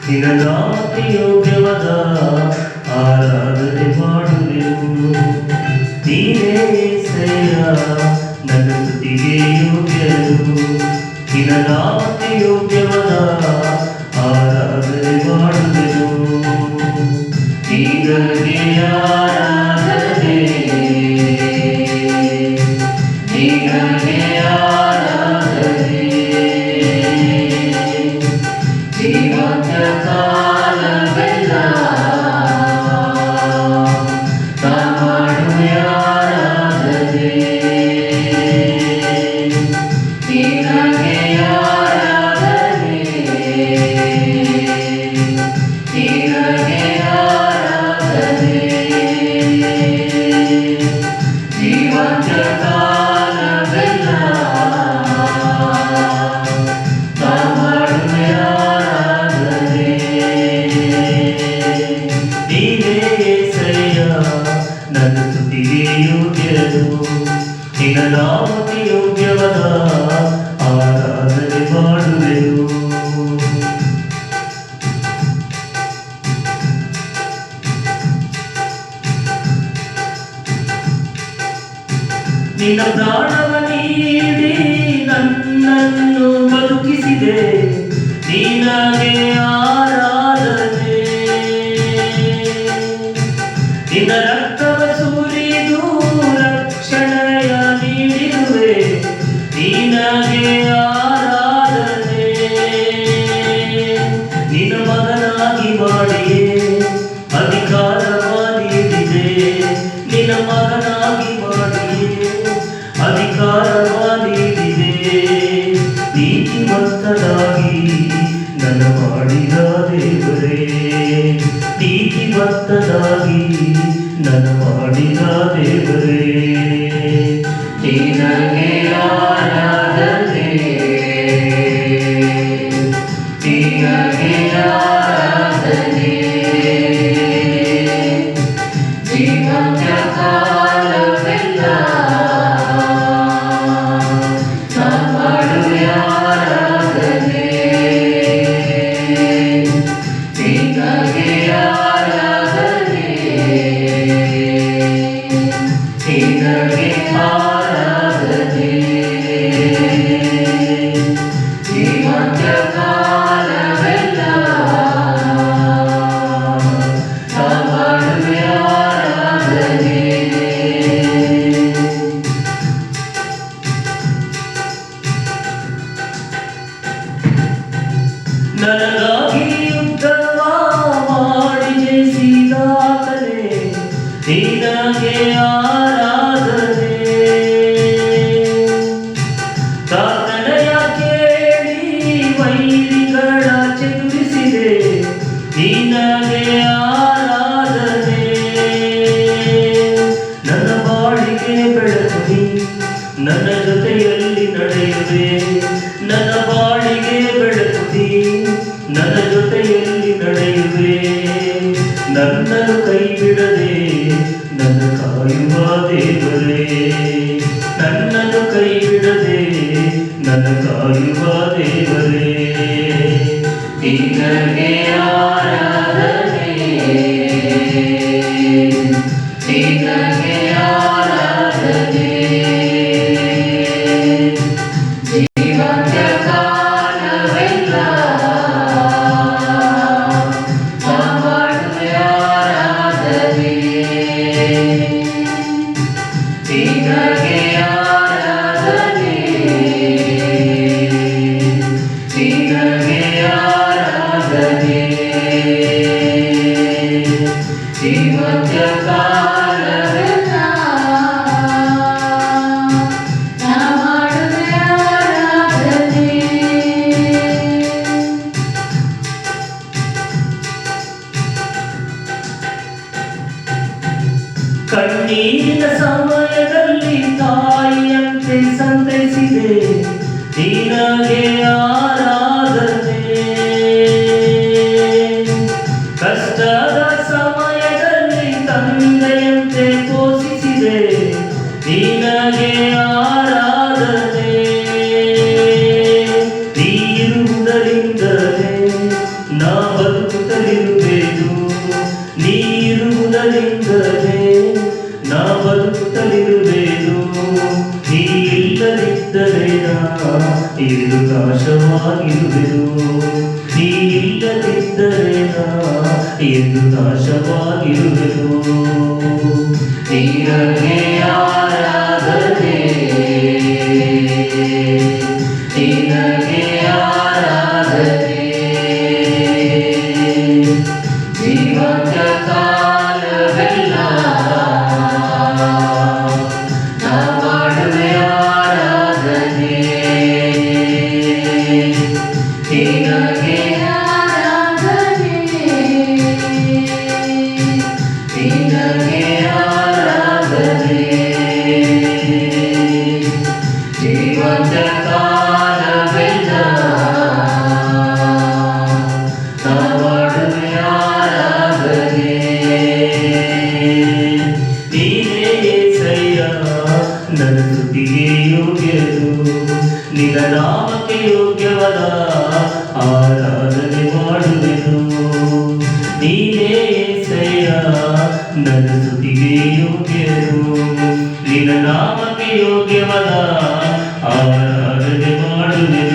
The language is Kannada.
ನಿನ್ನ ನಾಮಕ್ಕೆ ಯೋಗ್ಯವಾದ ಆರಾಧನೆ ಮಾಡುವೆನು. ನೀನೇ ಶ್ರೇಯ ನನ್ನ ಸ್ತುತಿಗೆ ಯೋಗ್ಯನು. ನಿನ್ನ ನಾಮಕ್ಕೆ ಯೋಗ್ಯವಾದ ಆರಾಧನೆ ಮಾಡುವೆನು. ನಿನಗೆ ಆರಾಧನೆ, ನಿನಗೆ ಆರಾಧನೆ, ಜೀವಂತ ಕಾಲವೆಲ್ಲ ನಾ ಮಾಡುವೆ ಆರಾಧನೆ. ನಿನಗೆ ಆರಾಧನೆ, ನಿನಗೆ ಆರಾಧನೆ, ಜೀವಂತ ಕಾಲವೆಲ್ಲ ನಾ ಮಾಡುವೆ ಆರಾಧನೆ. ನೀನೇ ಶ್ರೇಯ ನನ್ನ ಸ್ತುತಿಗೆ ಯೋಗ್ಯನು. ನಿನ್ನ ನಾಮಕ್ಕೆ ಯೋಗ್ಯವಾದ ಆರಾಧನೆ ಮಾಡುವೆನು. ನಿನ್ನ ಪ್ರಾಣವ ನೀಡಿ ನನ್ನನ್ನು ಬದುಕಿಸಿದೆ. ನಿನಗೆ ಆರಾಧನೆ. ನಿನ್ನ ರಕ್ತವ ಸುರಿದು ರಕ್ಷಣೆಯ ನೀಡಿರುವೆ. ನಿನಗೆ ಆರಾಧನೆ. ನಿನ್ನ ಮಗನಾಗಿ ಮಾಡಿಯೇ ಅಧಿಕಾರವ ನೀಡಿದೆ. ನಿನ್ನ ಮಗನಾಗಿ ಮಾಡಿಯೇ ಅಧಿಕಾರವ ನೀಡಿದೆ. ನೀತಿವಂತನಾಗಿ ನನ್ನ ಮಾಡಿದ ದೇವರೇ, ನೀತಿವಂತನಾಗಿ ನನ್ನ ಮಾಡಿದ ದೇವರೇ. ನಿನಗೆ ಆರಾಧನೆ, ನಿನಗೆ ಆರಾಧನೆ, ಜೀವಂತ ಕಾಲವೆಲ್ಲ ನಾ ಮಾಡುವೆ ಆರಾಧನೆ. ನಿನಗೆ ಆರಾಧನೆ, ನಿನಗೆ ಆರಾಧನೆ, ಜೀವಂತ ಕಾಲವೆಲ್ಲ ನಾ ಮಾಡುವೆ ಆರಾಧನೆ. ನನಗಾಗಿ ಯುದ್ಧವ ಮಾಡಿ ಜಯಿಸಿದಾತನೇ, ನಿನಗೆ ಆರಾಧನೆ. ಪ್ರಾರ್ಥನೆಯ ಕೇಳಿ ವೈರಿಗಳ ಚದುರಿಸಿದೆ. ನಿನಗೆ ಆರಾಧನೆ. ನನ್ನ ಬಾಳಿಗೆ ಬೆಳಕಿ ನನ್ನ ಜೊತೆಯಲ್ಲಿ ನಡೆಯುವೆ. ನನ್ನ ಬಾಳಿಗೆ ಬೆಳಕಿ ನನ್ನ ಜೊತೆಯಲ್ಲಿ ನಡೆಯುವೆ. ನನ್ನನ್ನು ಕೈ ಬಿಡದೆ ನನ್ನ ಕಾಯುವ ದೇವರೇ. ನನ್ನನ್ನು ಕೈ ಬಿಡದೆ ನನ್ನ ಕಾಯುವ ದೇವರೇ. ನಿನಗೆ ಆರಾಧನೆ, ನಿನಗೆ ಆರಾಧನೆ, ಜೀವಂತ ಕಾಲವೆಲ್ಲ ನಾ ಮಾಡುವೆ ಆರಾಧನೆ. ನಿನಗೆ ಆರಾಧನೆ, ನಿನಗೆ ಆರಾಧನೆ, ಜೀವಂತ ಕಾಲವೆಲ್ಲ ನಾ ಮಾಡುವೆ ಆರಾಧನೆ. ಕಣ್ಣೀರಿನ ಸಮಯದಲ್ಲಿ ತಾಯಿಯಂತೆ ಸಂತೈಸಿದೆ. ನಿನಗೆ ಆರಾಧನೆ. ಕಷ್ಟದ ಸಮಯದಲ್ಲಿ ತಂದೆಯಂತೆ ಪೋಷಿಸಿದೆ. ನಿನಗೆ ಆರಾಧನೆ. ನೀರುವುದರಿಂದಲೇ ನಾ ನಾಶವಾಗಿರುವೆನು ನೀ ಇಲ್ಲದಿದ್ದರೆ ನಾ ಎಂದು ನಾಶವಾಗಿರುವೆನು ನಿನಗೆ ಆರಾಧನೆ ನಿನಗೆ ಆರಾಧನೆ ಜೀವಂತ ಕಾಲವೆಲ್ಲ ನಾ ಮಾಡುವೆ ಆರಾಧನೆ ನಿನಗೆ ಆರಾಧನೆ ನಿನಗೆ ಆರಾಧನೆ ಜೀವಂತ ಕಾಲವೆಲ್ಲ ನಾ ಮಾಡುವೆ ಆರಾಧನೆ ನೀನೇ యేసయ్య ನನ್ನ ಸ್ತುತಿಗೆ ಯೋಗ್ಯನು ನಿನ್ನ ನಾಮಕ್ಕೆ ಯೋಗ್ಯವಾದ ಆರಾಧನೆ ಮಾಡುವೆನು ನೀನೇ యేసయ్య ನನ್ನ ಸ್ತುತಿಗೆ ಯೋಗ್ಯನು ನಿನ್ನ ನಾಮಕ್ಕೆ ಯೋಗ್ಯವಾದ ಆರಾಧನೆ ಮಾಡುವೆನು